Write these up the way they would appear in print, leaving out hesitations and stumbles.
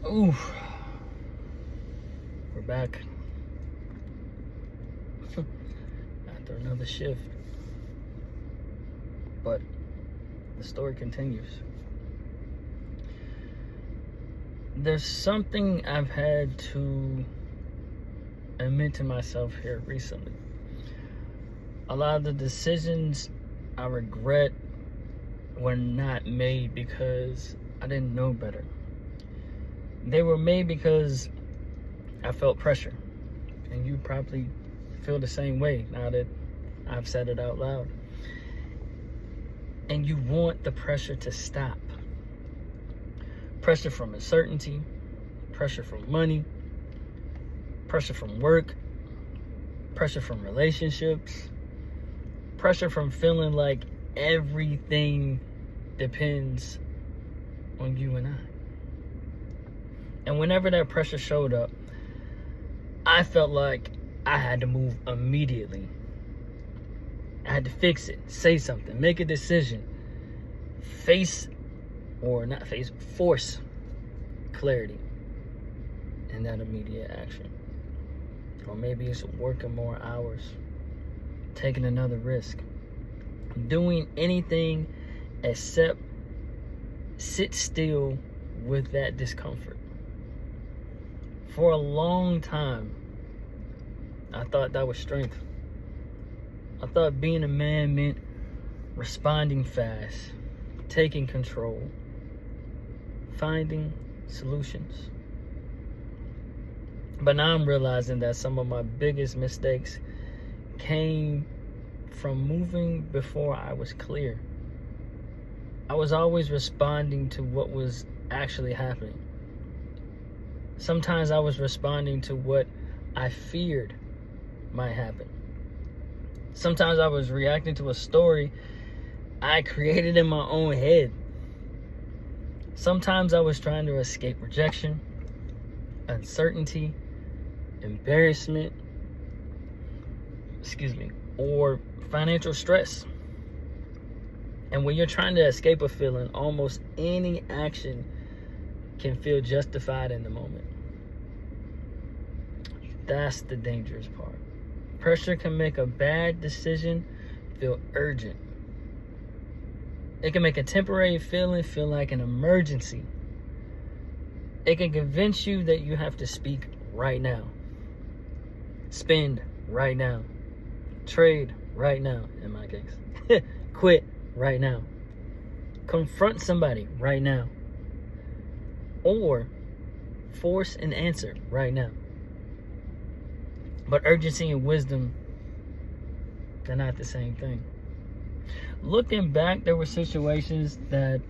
Ooh, we're back after another shift. But the story continues. There's something I've had to admit to myself here recently. A lot of the decisions I regret were not made because I didn't know better. They were made because I felt pressure. And you probably feel the same way now that I've said it out loud. And you want the pressure to stop. Pressure from uncertainty, pressure from money, pressure from work, pressure from relationships, pressure from feeling like everything depends on you and I. And whenever that pressure showed up, I felt like I had to move immediately. I had to fix it, say something, make a decision, force clarity in that immediate action. Or maybe it's working more hours, taking another risk, doing anything except sit still with that discomfort. For a long time, I thought that was strength. I thought being a man meant responding fast, taking control, finding solutions. But now I'm realizing that some of my biggest mistakes came from moving before I was clear. I was always responding to what was actually happening. Sometimes I was responding to what I feared might happen. Sometimes I was reacting to a story I created in my own head. Sometimes I was trying to escape rejection, uncertainty, embarrassment, or financial stress. And when you're trying to escape a feeling, almost any action can feel justified in the moment. That's the dangerous part. Pressure can make a bad decision feel urgent. It can make a temporary feeling feel like an emergency. It can convince you that you have to speak right now, spend right now, trade right now, in my case, quit right now, confront somebody right now, or force an answer right now. But urgency and wisdom, they're not the same thing. Looking back, there were situations that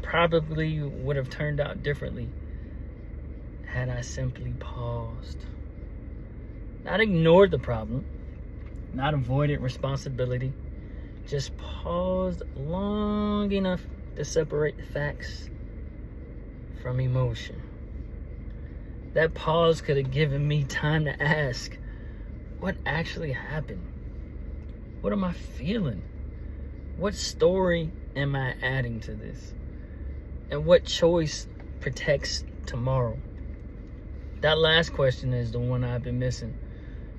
probably would have turned out differently had I simply paused. Not ignored the problem, not avoided responsibility, just paused long enough to separate the facts from emotion. That pause could have given me time to ask, what actually happened? What am I feeling? What story am I adding to this? And what choice protects tomorrow? That last question is the one I've been missing.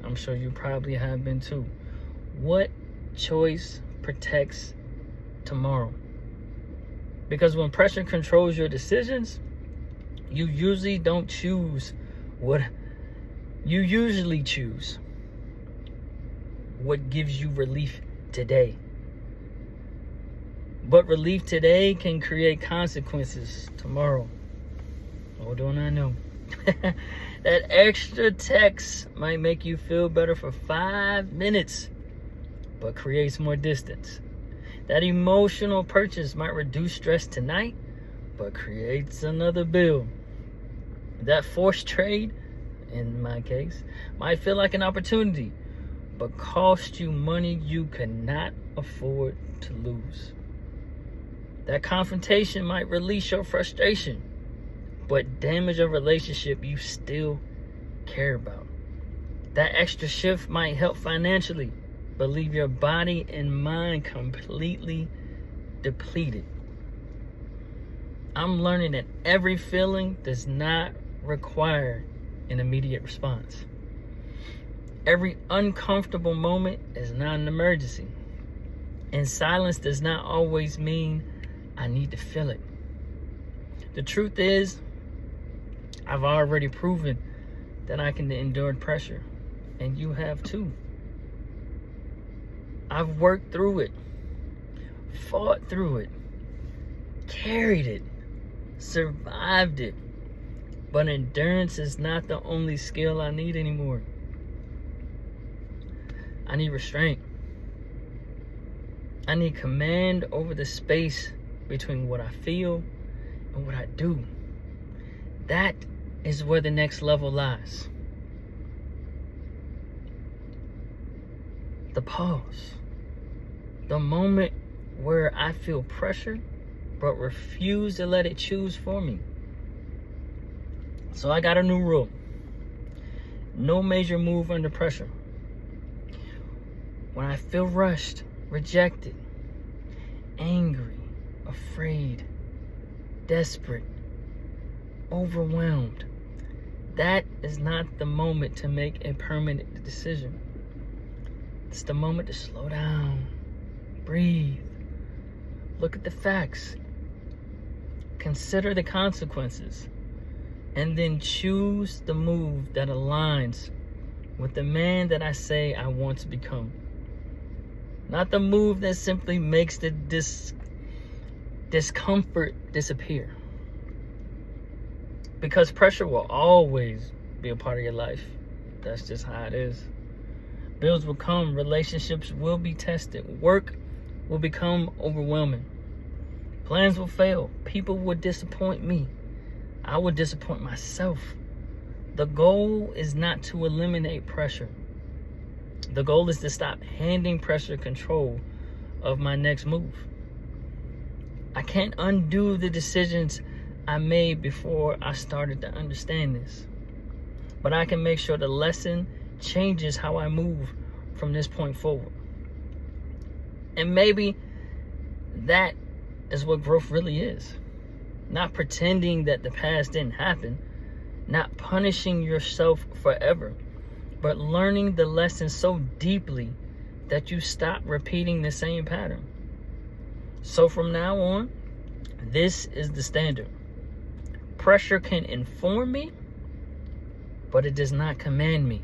I'm sure you probably have been too. What choice protects tomorrow? Because when pressure controls your decisions, you usually choose what gives you relief today. But relief today can create consequences tomorrow. Oh, don't I know? That extra text might make you feel better for 5 minutes, but creates more distance. That emotional purchase might reduce stress tonight, but creates another bill. That forced trade, in my case, might feel like an opportunity, but cost you money you cannot afford to lose. That confrontation might release your frustration, but damage a relationship you still care about. That extra shift might help financially, but leave your body and mind completely depleted. I'm learning that every feeling does not require an immediate response. Every uncomfortable moment is not an emergency. And silence does not always mean I need to feel it. The truth is, I've already proven that I can endure pressure, and you have too. I've worked through it, fought through it, carried it, survived it. But endurance is not the only skill I need anymore. I need restraint. I need command over the space between what I feel and what I do. That is where the next level lies. The pause. The moment where I feel pressure but refuse to let it choose for me. So I got a new rule. No major move under pressure. When I feel rushed, rejected, angry, afraid, desperate, overwhelmed, that is not the moment to make a permanent decision. It's the moment to slow down, breathe, look at the facts, consider the consequences, and then choose the move that aligns with the man that I say I want to become. Not the move that simply makes the discomfort disappear. Because pressure will always be a part of your life. That's just how it is. Bills will come, relationships will be tested, work will become overwhelming. Plans will fail, people will disappoint me. I will disappoint myself. The goal is not to eliminate pressure. The goal is to stop handing pressure control of my next move. I can't undo the decisions I made before I started to understand this. But I can make sure the lesson changes how I move from this point forward. And maybe that is what growth really is. Not pretending that the past didn't happen, not punishing yourself forever, but learning the lesson so deeply that you stop repeating the same pattern. So from now on, this is the standard. Pressure can inform me, but it does not command me.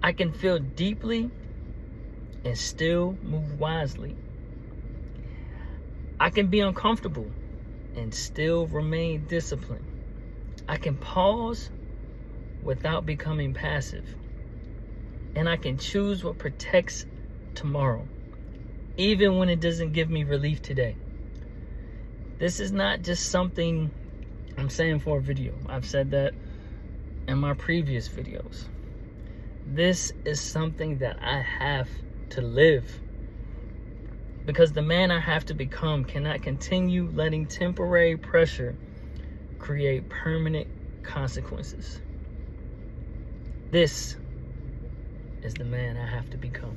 I can feel deeply and still move wisely. I can be uncomfortable and still remain disciplined. I can pause without becoming passive. And I can choose what protects tomorrow, even when it doesn't give me relief today. This is not just something I'm saying for a video. I've said that in my previous videos. This is something that I have to live. Because the man I have to become cannot continue letting temporary pressure create permanent consequences. This is the man I have to become.